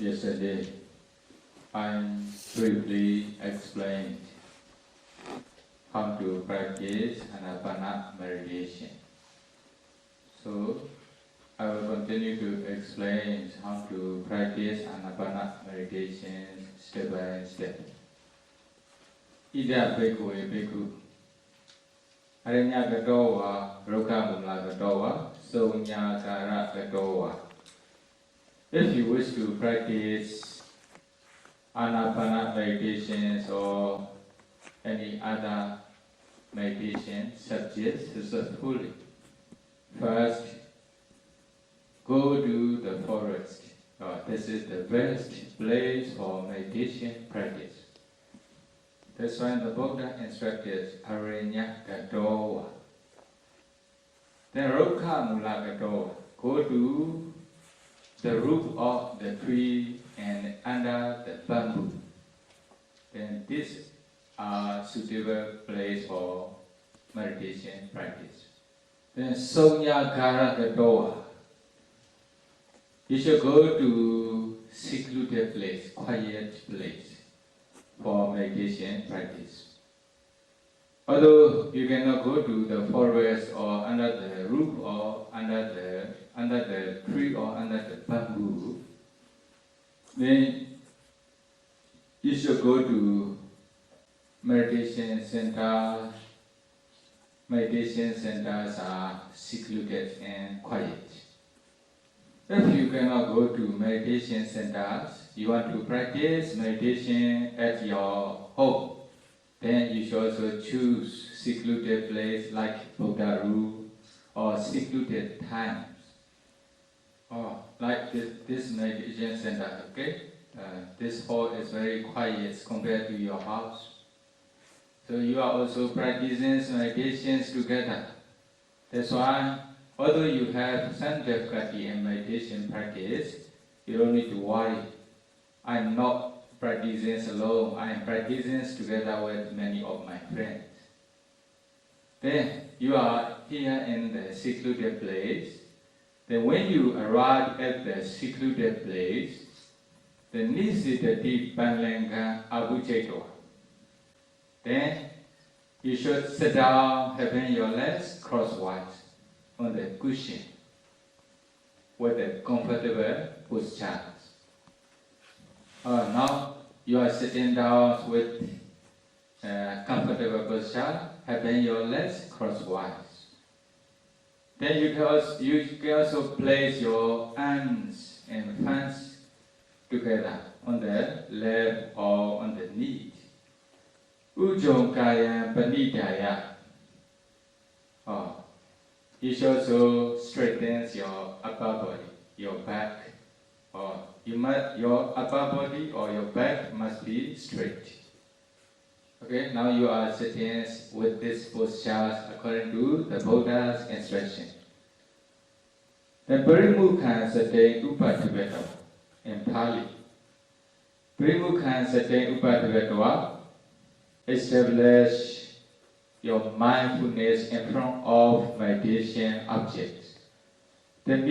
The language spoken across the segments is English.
Yesterday, I briefly explained how to practice Ānāpāna meditation. So, I will continue to explain how to practice Ānāpāna meditation step by step. Ida bhikkhu bhikkhu Arinya gatowa, Rokamula gatowa, Sonyakara gatowa. If you wish to practice Ānāpāna meditations or any other meditation subjects successfully, first go to the forest. This is the best place for meditation practice. That's why the Buddha instructed Arinya gatowa. Then Rokamula gatowa. Go to the root of the tree and under the bamboo. Then this are suitable place for meditation practice. Then Sonyakara gatowa. You should go to secluded place, quiet place for meditation practice. Although you cannot go to the forest or under the roof or under the tree or under the bamboo, then you should go to meditation centers. Meditation centers are secluded and quiet. If you cannot go to meditation centers, you want to practice meditation at your home, then you should also choose secluded place like Buddha room or secluded times. Or like this meditation center, okay? This hall is very quiet compared to your house. So you are also practicing meditations together. That's why, although you have some difficulty in meditation practice, you don't need to worry. I'm not practicing alone. I am practicing together with many of my friends. Then you are here in the secluded place. Then when you arrive at the secluded place, the Nisitati Panlanga Abucheto. Then you should sit down, having your legs crosswise on the cushion with a comfortable posture. Now you are sitting down with comfortable posture, having your legs crosswise. Then you can also place your hands and hands together on the left or on the knee. Ujjong kaya panidaya. You should also straighten your upper body, your back. Your upper body or your back must be straight. Okay, now you are sitting with this posture according to the Buddha's instruction. The Parimukhansati Upadiveta in Pali. Parimukhansati Upadiveta. Establish your mindfulness in front of meditation objects. Then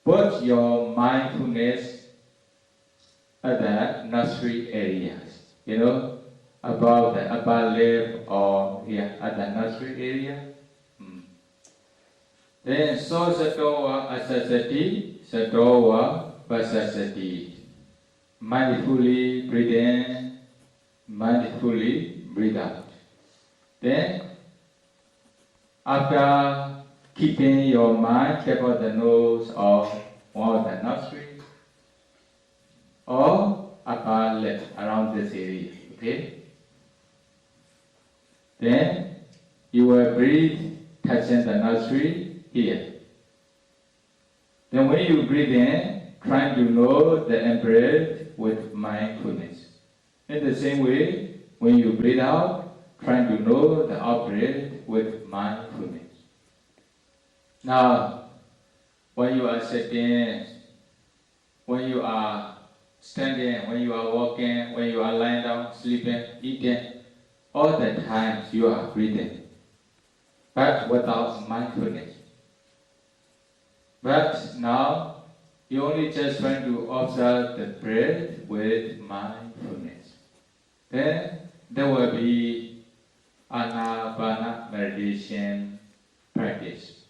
put your mindfulness at the nostril areas. Above the upper lip or here at the nostril area. Then Samatha-Vipassanā, Samatha-Vipassanā. Mindfully breathe in, mindfully breathe out. Then, after keeping your mind kept on the nose or the nostril or upper lip around this area, okay? Then you will breathe touching the nostril here. Then when you breathe in, try to know the in-breath with mindfulness. In the same way, when you breathe out, try to know the out-breath with mindfulness. Now, when you are sitting, when you are standing, when you are walking, when you are lying down, sleeping, eating, all the times you are breathing, but without mindfulness. But now you only just try to observe the breath with mindfulness. Then there will be Ānāpāna meditation practice.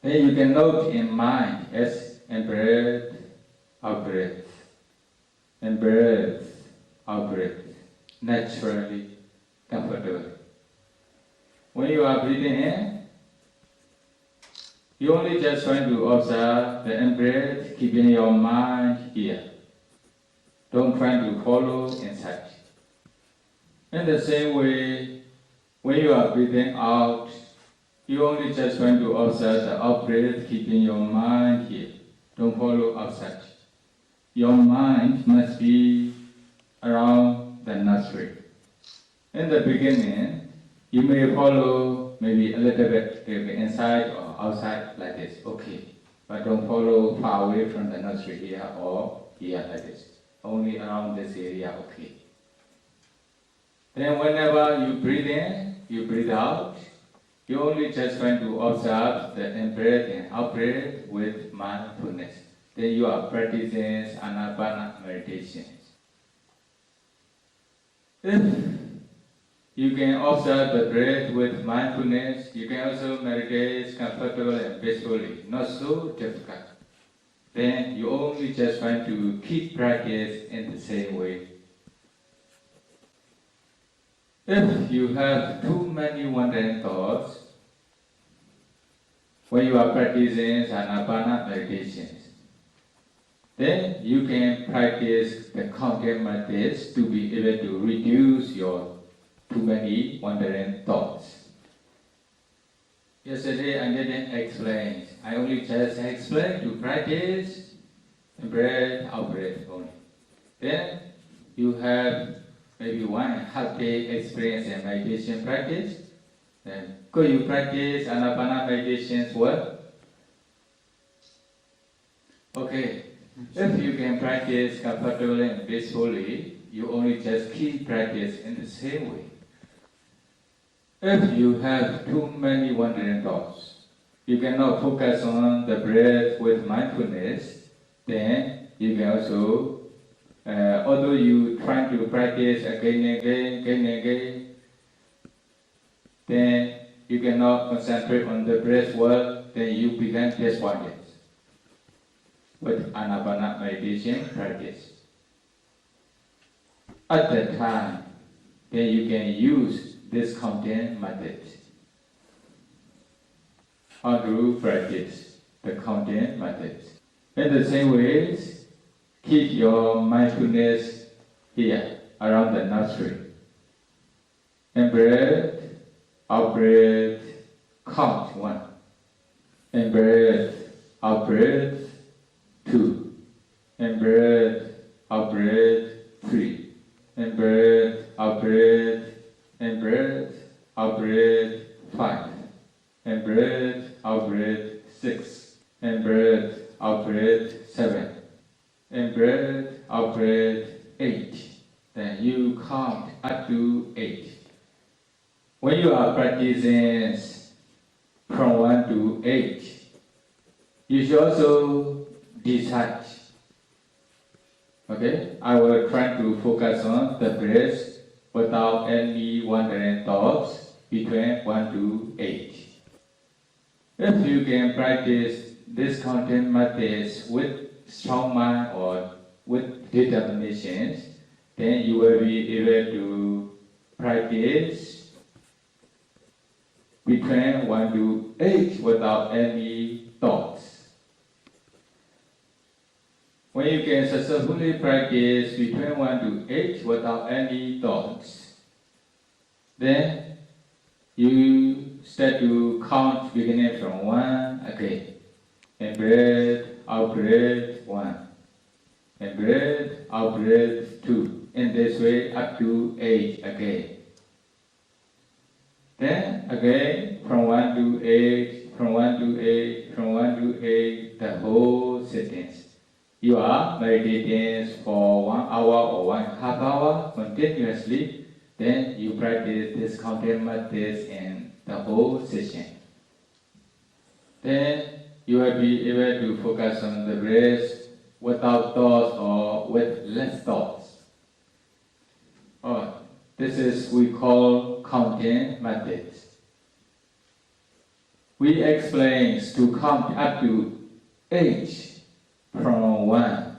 Then you can note in mind as in breath, out breath, in breath, out breath, naturally, comfortably. When you are breathing in, you only just try to observe the in-breath, keeping your mind here. Don't try to follow inside. In the same way, when you are breathing out, you only just try to observe the out-breath, keeping your mind here. Don't follow outside. Your mind must be around the nostril. In the beginning, you may follow maybe a little bit inside or outside like this, okay. But don't follow far away from the nostril here or here like this. Only around this area, okay. Then whenever you breathe in, you breathe out, you only just try to observe the in-breath and out-breath with mindfulness. Then you are practicing Ānāpāna meditations. If you can observe the breath with mindfulness, you can also meditate comfortably and peacefully, not so difficult. Then you only just try to keep practice in the same way. If you have too many wandering thoughts, when you are practicing Ānāpāna meditations, then you can practice the counting methods to be able to reduce your too many wandering thoughts. Yesterday I didn't explain. I only just explained to practice breath, out breath only. Then you have maybe 1.5 day experience in meditation practice. Then could you practice Ānāpāna meditations well? Okay. If you can practice comfortably and peacefully, you only just keep practice in the same way. If you have too many wandering thoughts, you cannot focus on the breath with mindfulness, then you can also, although you try to practice again and again, then you cannot concentrate on the breath well, then you become despondent with Ānāpāna meditation practice. At that time, then you can use this counting method. How to practice the counting method? In the same ways, keep your mindfulness here, around the nostril. In breath, out breath, count 1. In breath, out breath, 2. In breath, out breath, 3. In breath, out breath, in breath, out breath, 5. In breath, out breath, 6. In breath, out breath, 7. In breath, out breath, 8. Then you count up to 8. When you are practicing from 1 to 8, you should also decide. Okay, I will try to focus on the breath without any wandering thoughts between 1 to 8. If you can practice this counting methods with strong mind or with determination, then you will be able to practice between 1 to 8 without any thoughts. When you can successfully practice between 1 to 8 without any thoughts, then you start to count beginning from 1 again. In breath, out breath, 1. In breath, out breath, 2. In this way up to 8 again. Then again from 1 to 8, from 1 to 8, from 1 to 8, the whole sentence. You are meditating for 1 hour or 1.5 hour continuously, then you practice this counting methods in the whole session. Then you will be able to focus on the breath without thoughts or with less thoughts. This is we call counting method. We explain to count up to 8 from 1.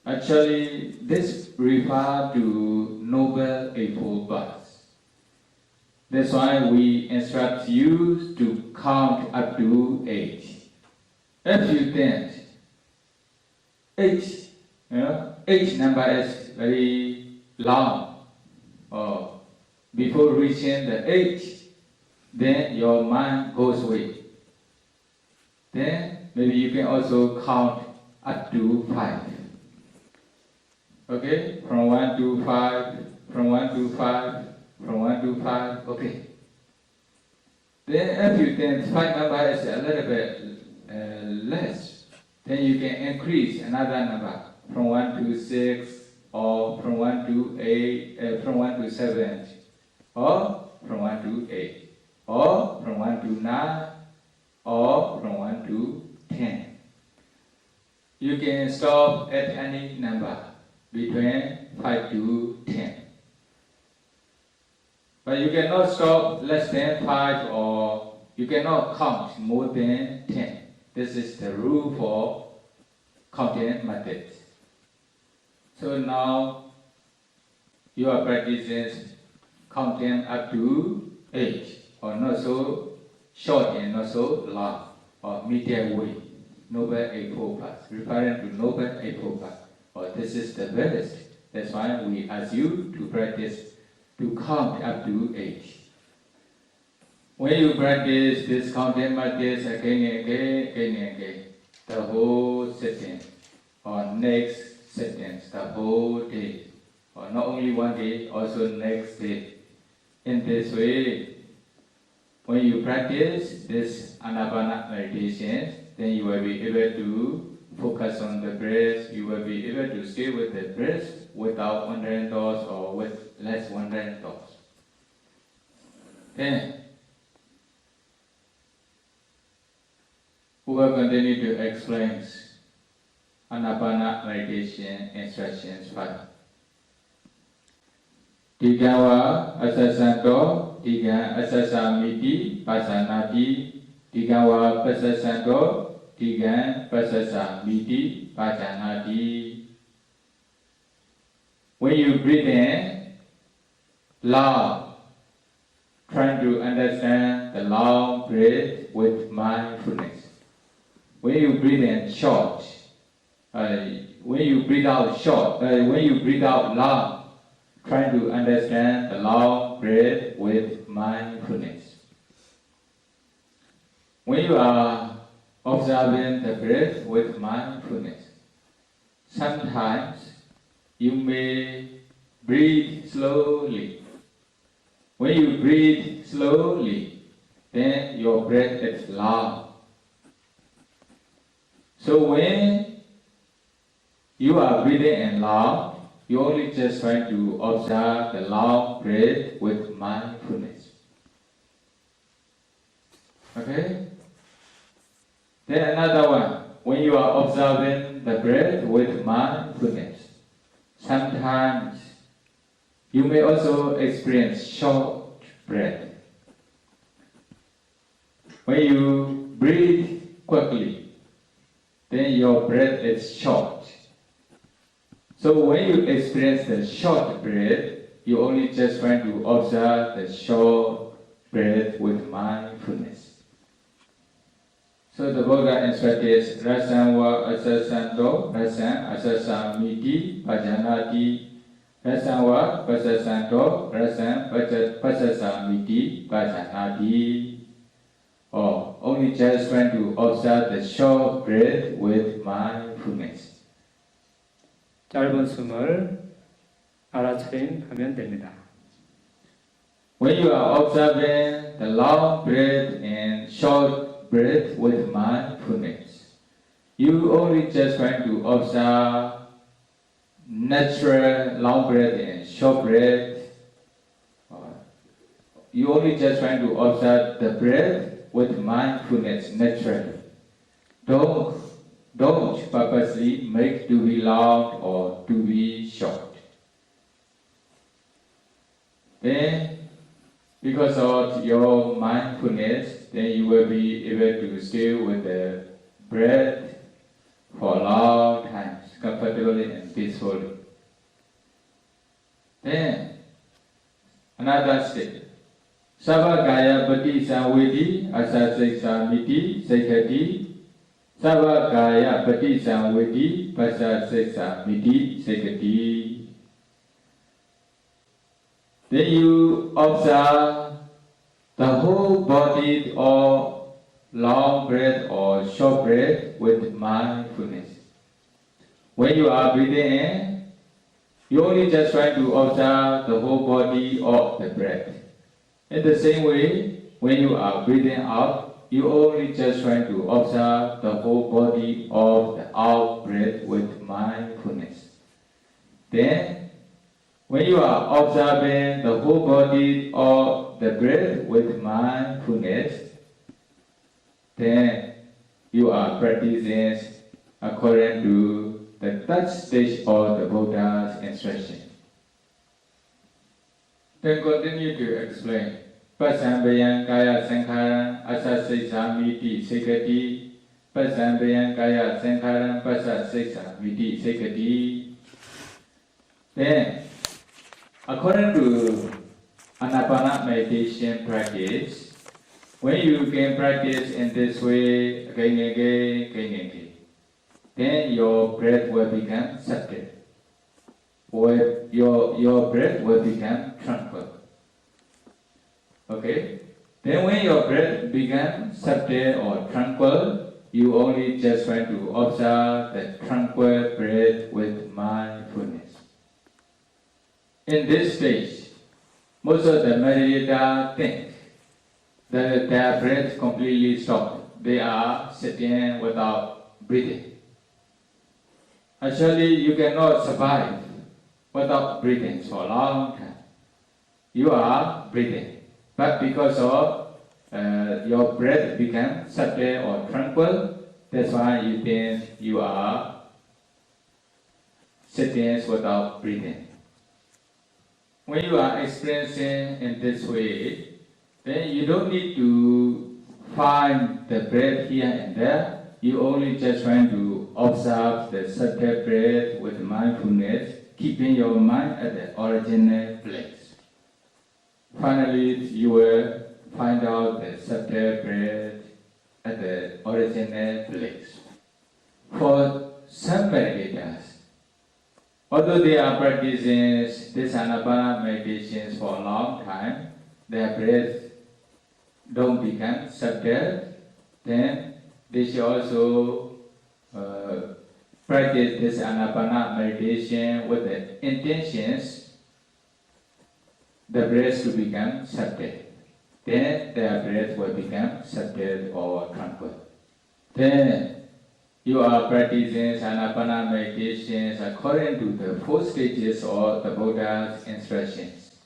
Actually, this refers to Noble Eightfold Paths. That's why we instruct you to count up to 8. If you think 8, 8 number is very long, or before reaching the 8, then your mind goes away. Then maybe you can also count up to 5. Okay, from 1 to 5, from 1 to 5, from 1 to 5, okay. Then if you think 5 number is a little bit less, then you can increase another number from 1 to 6, or from 1 to 8, from 1 to 7, or from 1 to 8, or from 1 to 9, or from 1 to 10. You can stop at any number between 5 to 10. But you cannot stop less than 5, or you cannot count more than 10. This is the rule for counting method. So now you are practicing counting up to 8, or not so short and not so long, or medium way. Noble Eightfold Paths, referring to Noble Eightfold Paths. Or this is the best. That's why we ask you to practice to count up to 8. When you practice this counting method again and again, the whole sitting, or next sitting, the whole day, or not only one day, also next day. In this way, when you practice this Ānāpāna meditation, then you will be able to focus on the breath. You will be able to stay with the breath without wandering thoughts or with less wandering thoughts. Then we will continue to explain Ānāpāna meditation instructions 5. Digāvā asasanto, digā asasa Meditasanati, digāvā pasasanto, digā pasasa Meditasanati. When you breathe in loud, trying to understand the long breath with mindfulness. When you breathe in short, when you breathe out short, when you breathe out long, trying to understand the long breath with mindfulness. When you are observing the breath with mindfulness, sometimes you may breathe slowly. When you breathe slowly, then your breath is long. So when you are breathing in long, you only just try to observe the long breath with mindfulness. Okay? Then another one, when you are observing the breath with mindfulness, sometimes you may also experience short breath. When you breathe quickly, then your breath is short. So when you experience the short breath, you only just try to observe the short breath with mindfulness. So the Buddha instructed, Rasam wa asasanto, rasam asasa Meditasanati, rasam wa pasasanto, rasam pasasa Meditasanati. Or only just trying to observe the short breath with mindfulness. 짧은 숨을 알아차림하면 됩니다. When you are observing the long breath and short breath with mindfulness, you only just trying to observe natural long breath and short breath. You only just trying to observe the breath with mindfulness naturally. Don't purposely make to be loud or to be short. Then, because of your mindfulness, then you will be able to stay with the breath for long times, comfortably and peacefully. Then, another step. Sabakaya Patisamvidi Asaseksamiti Sekati Sabakaya Patisamvidi Asaseksamiti Sekati. Then you observe the whole body or long breath or short breath with mindfulness. When you are breathing in, you only just try to observe the whole body of the breath. In the same way, when you are breathing out, you only just try to observe the whole body of the out breath with mindfulness. Then, when you are observing the whole body of the breath with mindfulness, then you are practicing according to the third stage of the Buddha's instruction. Then continue to explain. Pasambayan kaya sankharan asaseksamiti sekati. Pasambayan kaya sankharan pasaseksamiti sekati. Then, according to Ānāpāna meditation practice, when you can practice in this way again, then your breath will become subtle. Or your breath will become tranquil. Okay? Then when your breath becomes subtle or tranquil, you only just try to observe the tranquil breath with mindfulness. In this stage, most of the meditators think that their breath completely stopped. They are sitting without breathing. Actually, you cannot survive without breathing for a long time. You are breathing, but because of your breath becomes subtle or tranquil, that's why you think you are sitting without breathing. When you are experiencing in this way, then you don't need to find the breath here and there. You only just trying to observe the subtle breath with mindfulness, keeping your mind at the original place. Finally, you will find out the subtle breath at the original place. For some meditators, although they are practicing this Ānāpāna meditations for a long time, their breath don't become subtle, then they should also practice this Ānāpāna meditation with the intentions the breath to become subtle. Then their breath will become subtle or tranquil. Then you are practicing Ānāpāna meditations according to the 4 stages of the Buddha's instructions.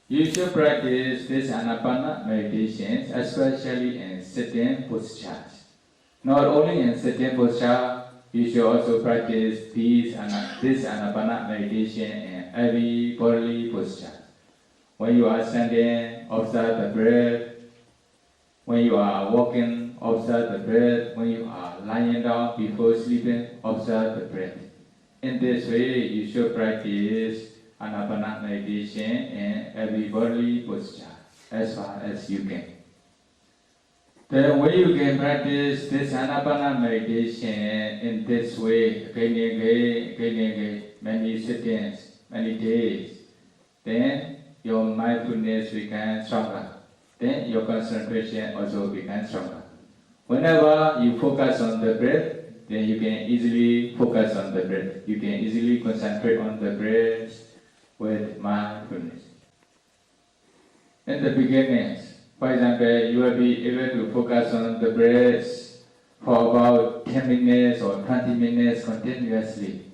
You should practice this Ānāpāna meditations especially in sitting postures. Not only in sitting posture, you should also practice this Ānāpāna meditation in every bodily posture. When you are standing, observe the breath. When you are walking, observe the breath. When you are lying down before sleeping, observe the breath. In this way, you should practice Ānāpāna meditation in every bodily posture as far as you can. The way you can practice this Ānāpāna meditation in this way, again, many sittings, many days, then your mindfulness becomes stronger. Then your concentration also becomes stronger. Whenever you focus on the breath, then you can easily focus on the breath. You can easily concentrate on the breath with mindfulness. In the beginnings, for example, you will be able to focus on the breath for about 10 minutes or 20 minutes continuously.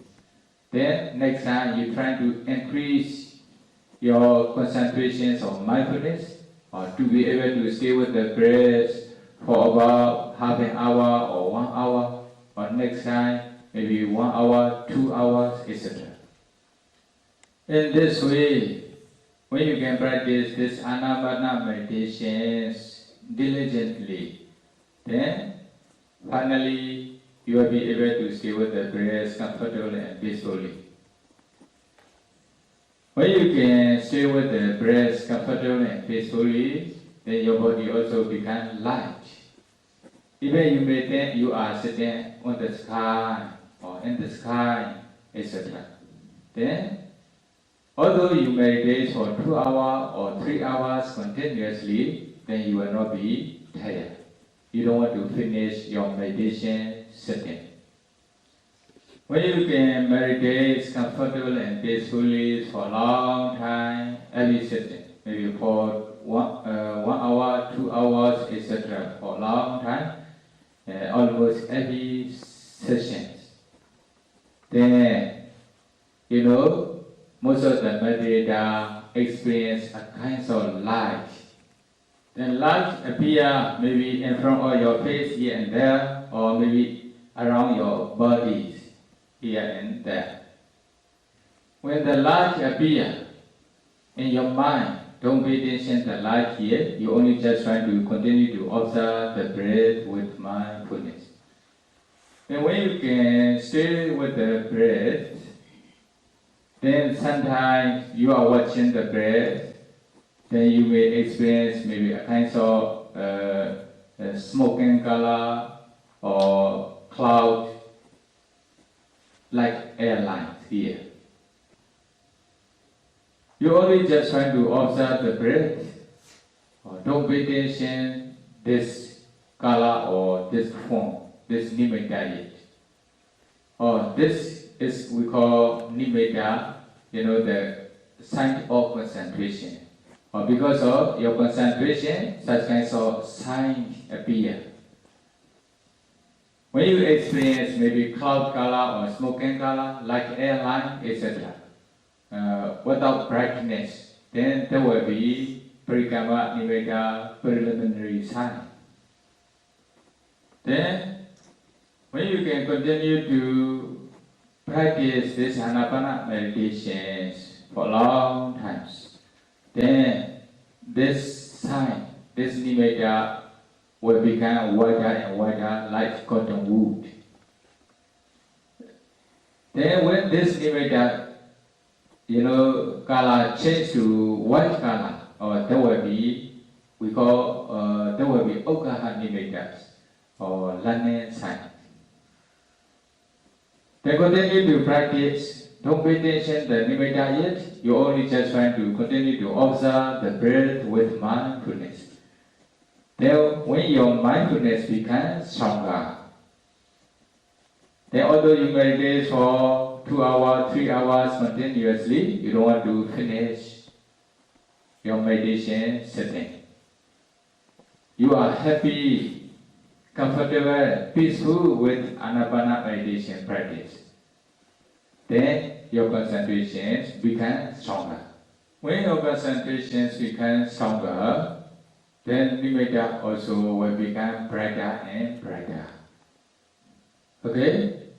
Then next time you try to increase your concentrations on mindfulness or to be able to stay with the breath for about half an hour or 1 hour, or next time maybe 1 hour, 2 hours, etc. In this way, when you can practice this Ānāpāna meditations diligently, then finally you will be able to stay with the breath comfortably and peacefully. When you can stay with the breath comfortably and peacefully, then your body also becomes light. Even you may think you are sitting on the sky or in the sky, etc. Then, although you meditate for 2 hours or 3 hours continuously, then you will not be tired. You don't want to finish your meditation sitting. When you can meditate comfortably and peacefully for a long time, every sitting, maybe for 1 hour, 2 hours, etc. for a long time, almost every session, then, most of the meditator experience a kind of light. Then light appear maybe in front of your face here and there, or maybe around your bodies here and there. When the light appear in your mind, don't pay attention to the light here. You only just try to continue to observe the breath with mindfulness. And when you can stay with the breath, then sometimes you are watching the breath, then you may experience maybe a kind of smoking color or cloud like airlines here. You only just try to observe the breath, or don't pay attention this color or this form, this nimitta yet. Or this is we call nimitta, the sign of concentration. Or because of your concentration, such kinds of signs appear. When you experience maybe cloud color or smoking color, like airline, etc., without brightness, then there will be parikama nimitta, preliminary sign. Then, when you can continue to practice this Ānāpāna meditations for long times, then this sign, this nimitta will become wider and wider like cotton wool. Then when this nimitta, color change to white color, or there will be, we call, there will be okaha nimittas, or learning sign. Then continue to practice, don't pay attention to the nimitta yet, you only just trying to continue to observe the breath with mindfulness. Then when your mindfulness becomes stronger, then although you meditate for 2 hours, 3 hours continuously, you don't want to finish your meditation sitting. You are happy, comfortable, peaceful with Ānāpāna meditation practice. Then your concentrations become stronger. When your concentrations become stronger, then nimitta also will become brighter and brighter. Okay?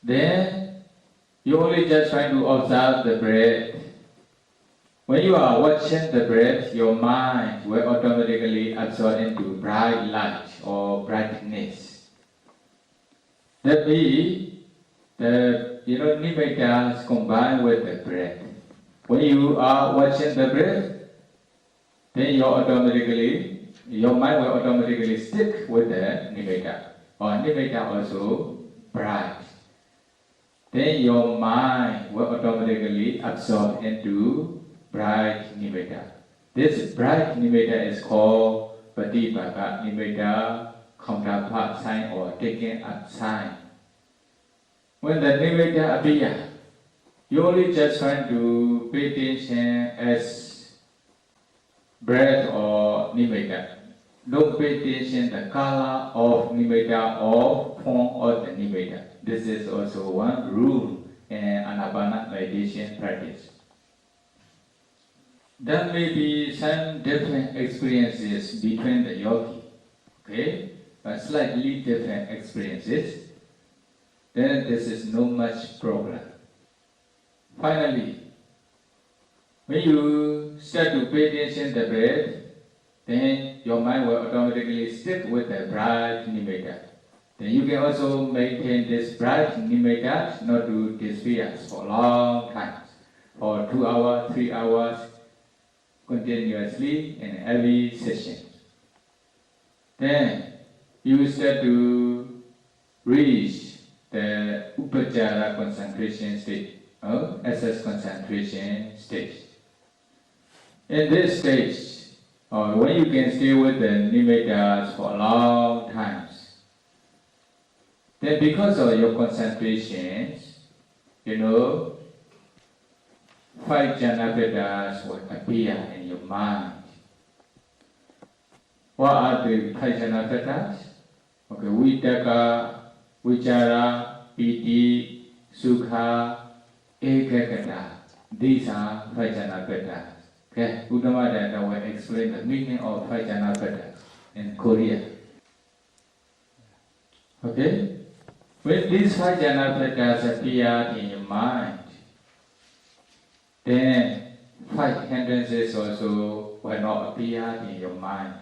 Then you only just try to observe the breath. When you are watching the breath, your mind will automatically absorb into bright light or brightness. That means the nimitta combined with the breath. When you are watching the breath, then your mind will automatically stick with the nimitta, or nimitta also bright. Then your mind will automatically absorb into bright nimitta. This bright nimitta is called Patipaka nimitta, counterpart sign or taking up sign. When the nimitta appears, you only just try to pay attention as breath or nimitta. Don't pay attention the color of nimitta or form of the nimitta. This is also one rule in Ānāpāna meditation practice. There may be some different experiences between the yogi. okay, but slightly different experiences, then this is no much problem. Finally, when you start to pay attention to the breath, then your mind will automatically stick with the bright nimitta. Then you can also maintain this bright nimitta not to disappear for long times, for 2 hours, 3 hours, continuously in every session. Then you start to reach the upajjhara concentration state, or SS concentration stage. In this stage, or when you can stay with the nimittas for long times, then because of your concentrations, 5 jhana will appear in your mind. What are the 5 jhana? Okay, vitakka, vichara, piti, sukha, ekagata. These are 5 jhana. Okay, Uddhamadanda will explain the meaning of 5 jhana in Korea. Okay, when these 5 jhana appear in your mind, then 5 hindrances also will not appear in your mind,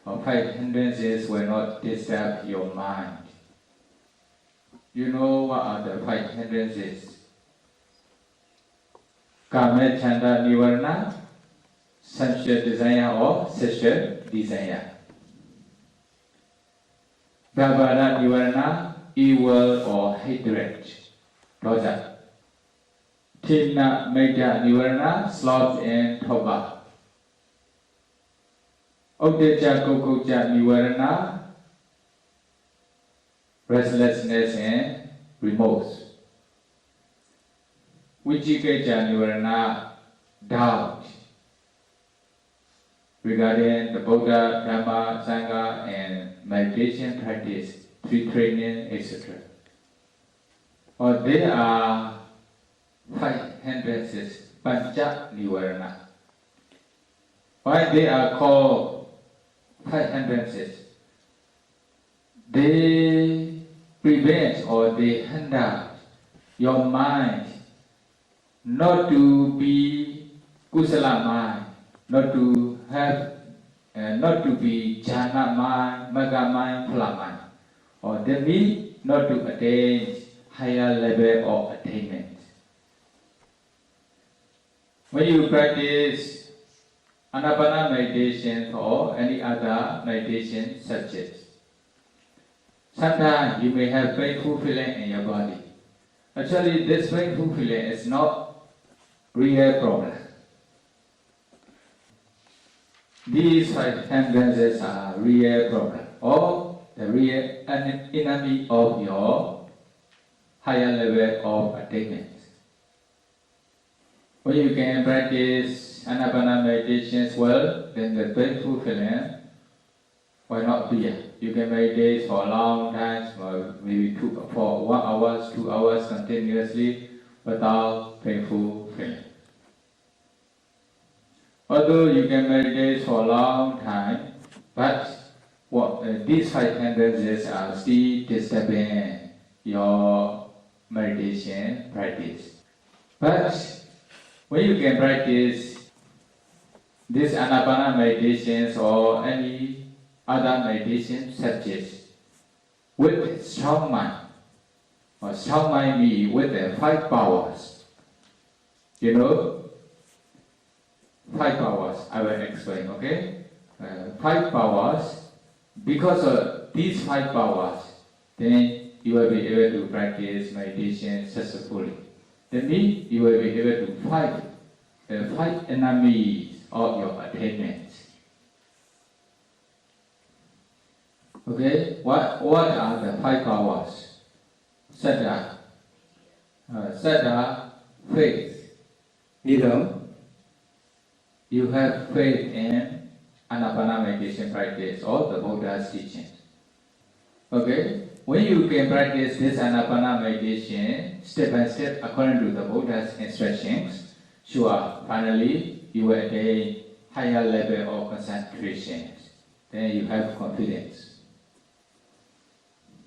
or 5 hindrances will not disturb your mind. You know what are the 5 hindrances? Kama, chanda, nivarana, sensual desire or sexual desire. Bhavana, nivarana, evil or hatred. Dosa. Tina, Medha, Nivarana, sloth and Thoba. Uddecha, Kokocha, Nivarana, restlessness and remorse. Vichikecha, Nivarana, doubt regarding the Buddha, Dhamma, Sangha and meditation practice, tree training, etc. Or they are 5 hindrances, Pancha Nivarana. Why they are called 5 hindrances? They prevent or they hinder your mind not to be kusala mind, not to have, not to be jhana mind, magga mind, phala mind, or they mean not to attain higher level of attainment. When you practice Ānāpāna meditation or any other meditation subjects, sometimes you may have painful feeling in your body. Actually, this painful feeling is not real problem. These 5 hindrances are real problem, or the real enemy of your higher level of attainment. When you can practice Ānāpāna meditations well, then the painful feeling will not be. You can meditate for a long time, maybe for 1 hour, 2 hours continuously without painful feeling. Although you can meditate for a long time, but these 5 hindrances are still disturbing your meditation practice. But when you can practice this Ānāpāna meditations or any other meditation subjects with strong mind, or strong mind means with the 5 powers, 5 powers, I will explain, okay? 5 powers, because of these 5 powers, then you will be able to practice meditation successfully. That means you will be able to fight the 5 enemies of your attainment. Okay, what are the 5 powers? Saddha, faith. 믿음. You have faith in Ānāpāna meditation practice or the Buddha's teaching. Okay, when you can practice this Ānāpāna meditation step by step according to the Buddha's instructions, sure, finally you will attain higher level of concentration. Then you have confidence.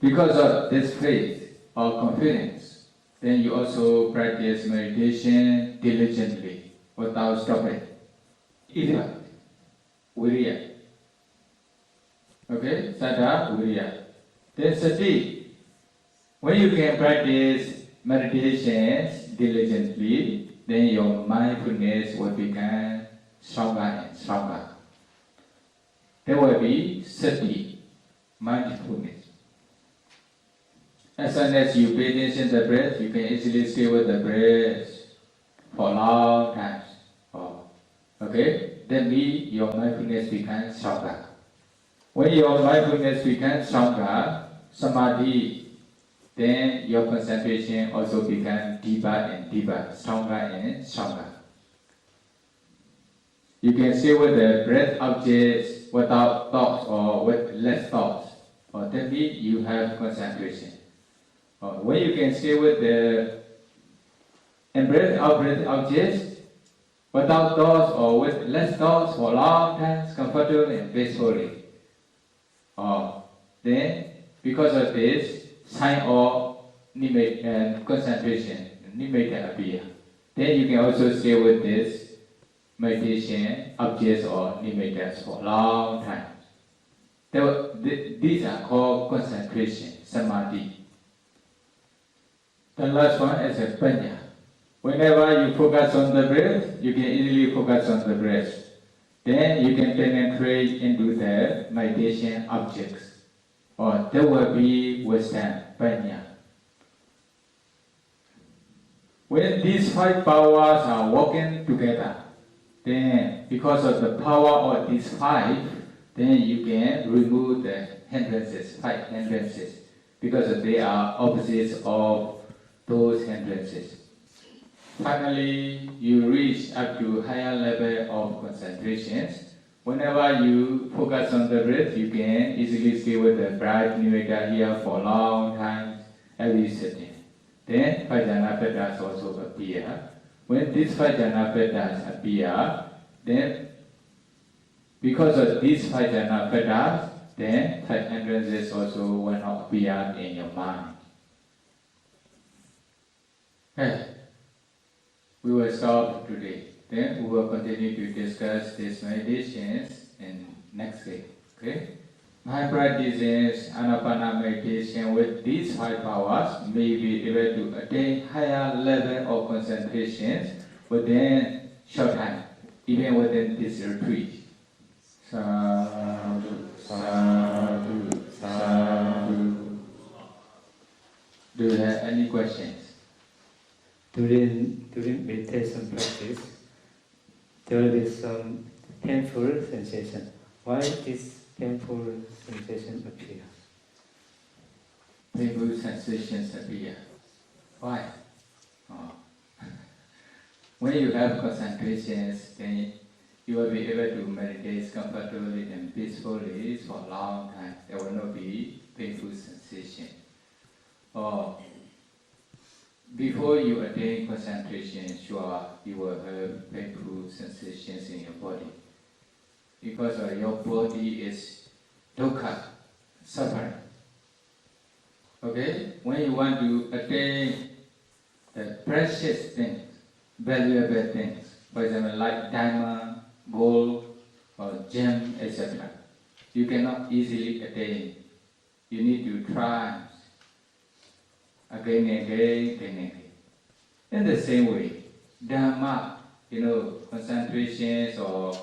Because of this faith or confidence, then you also practice meditation diligently without stopping. Effect, viriya. Okay, saddha, viriya. Then sati. When you can practice meditations diligently, then your mindfulness will become stronger and stronger. There will be sati, mindfulness. As soon as you pay attention to the breath, you can easily stay with the breath for long times. Okay? Then your mindfulness becomes stronger. When your mindfulness becomes stronger, samadhi, then your concentration also becomes deeper and deeper, stronger and stronger. You can stay with the breath objects without thoughts or with less thoughts. Or that means you have concentration. When you can stay with the breath objects without thoughts or with less thoughts for long times, comfortably and peacefully. Then, because of this, sign of nimitta and concentration, nimitta appear. Then you can also stay with this meditation objects or nimittas for long time. These are called concentration, samadhi. The last one is a panya. Whenever you focus on the breath, you can easily focus on the breath. Then you can penetrate into the meditation objects. Or there will be wisdom, panya. When these five powers are working together, then because of the power of these five, then you can remove the hindrances, five hindrances, because they are opposites of those hindrances. Finally, you reach up to higher level of concentrations. Whenever you focus on the breath, you can easily stay with the bright nimitta here for a long time, every sitting. Then five jhana pettas also appear. When these five jhana pettas appear, then because of these five jhana pettas, then five hindrances also will not appear in your mind. Okay. We will stop today. Then we will continue to discuss these meditations in next day. Okay? My practice is Ānāpāna meditation with these five powers may be able to attain higher level of concentration within short time, even within this retreat. Sadhu, sadhu, sadhu. Do you have any questions? During meditation practice, there will be some painful sensation. Why this painful sensation appear? Painful sensations appear. Why? When you have concentrations, then you will be able to meditate comfortably and peacefully for a long time. There will not be painful sensation. Before you attain concentration, sure, you will have painful sensations in your body. Because your body is dukkha, suffering. Okay? When you want to attain the precious things, valuable things, for example, like diamond, gold, or gem, etc., you cannot easily attain. You need to try again and again. In the same way, Dhamma, concentrations or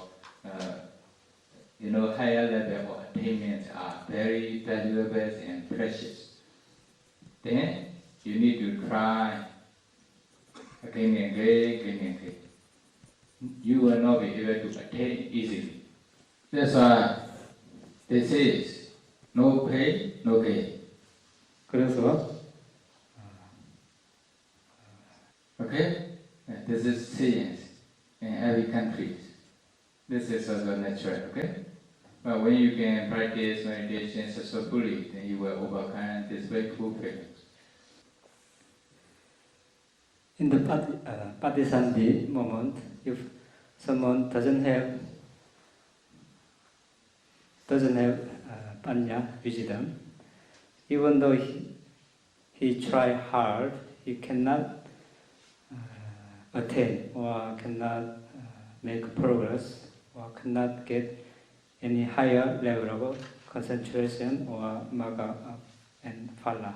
higher level of attainments are very valuable and precious. Then you need to try again and again. You will not be able to attain easily. That's why this is no pain, no gain. 그래서 Okay? This is science in every country. This is also natural, okay? But when you can practice meditation successfully, then you will overcome this painful feelings. in the Patisandhi moment, if someone doesn't have panya, wisdom, even though he try hard, he cannot attain or cannot make progress or cannot get any higher level of concentration or magga and phala.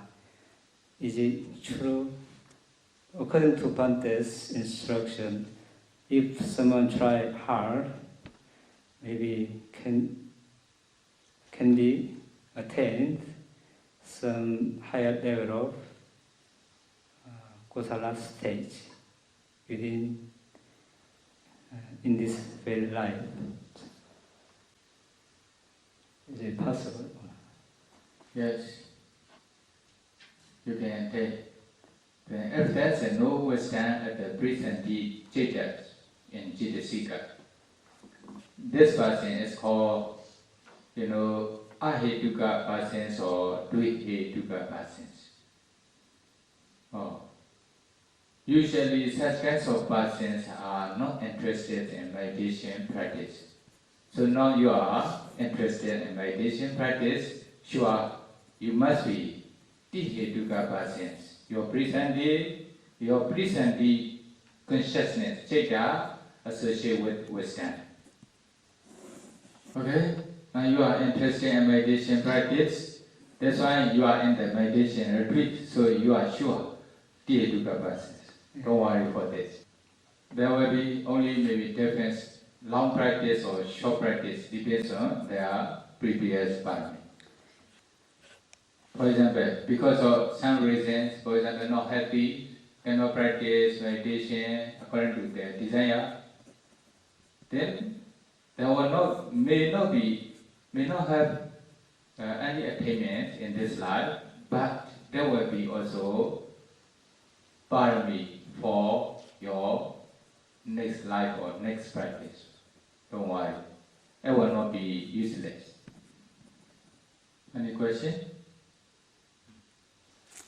Is it true? According to Bhante's instruction, if someone try hard, maybe can be attained some higher level of Kosala stage within in this very life. Is it possible? Yes, you can take. If there's no wisdom at the present Chitta in Chittasika, this person is called, ahetuka persons or dvihetuka persons. Usually such kinds of persons are not interested in meditation practice. So now you are interested in meditation practice, sure, you must be dvihetuka persons. Your present consciousness, Chitta, associated with wisdom. Okay? Now you are interested in meditation practice. That's why you are in the meditation retreat. So you are sure dvihetuka persons. Don't worry for this. There will be only maybe difference, long practice or short practice, depends on their previous parami. For example, because of some reasons, for example, not healthy, cannot practice meditation according to their desire, then they may not have any attainment in this life, but there will be also parami for your next life or next practice. Don't worry, it will not be useless. Any question?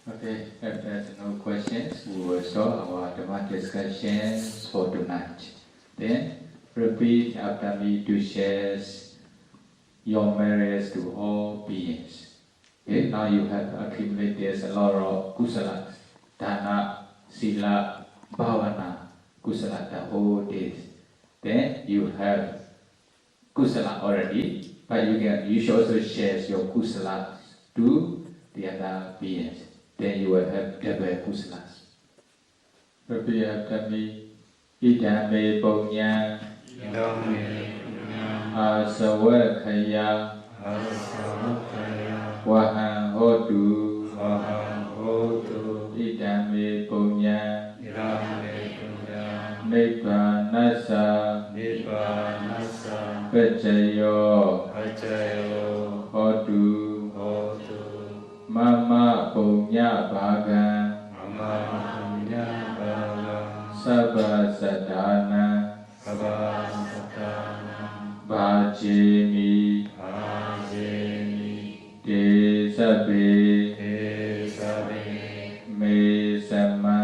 Okay, if there's no questions, we will stop our Dhamma discussions for tonight. Then, repeat after me to share your merits to all beings. Okay, now you have accumulated a lot of kusala, dana, sila, bhavana, kusala the whole days. Then you have kusala already, but you should also share your kusala to the other beings. Then you will have double kusalas. Repeat after me. Idame punya asawakaya wahang hotu idame punya Ānāpānasati Pacayo hotu Mama punya bhaga Sabha sadhana Bhajemi Te sabe Me sama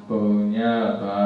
Punya bhaga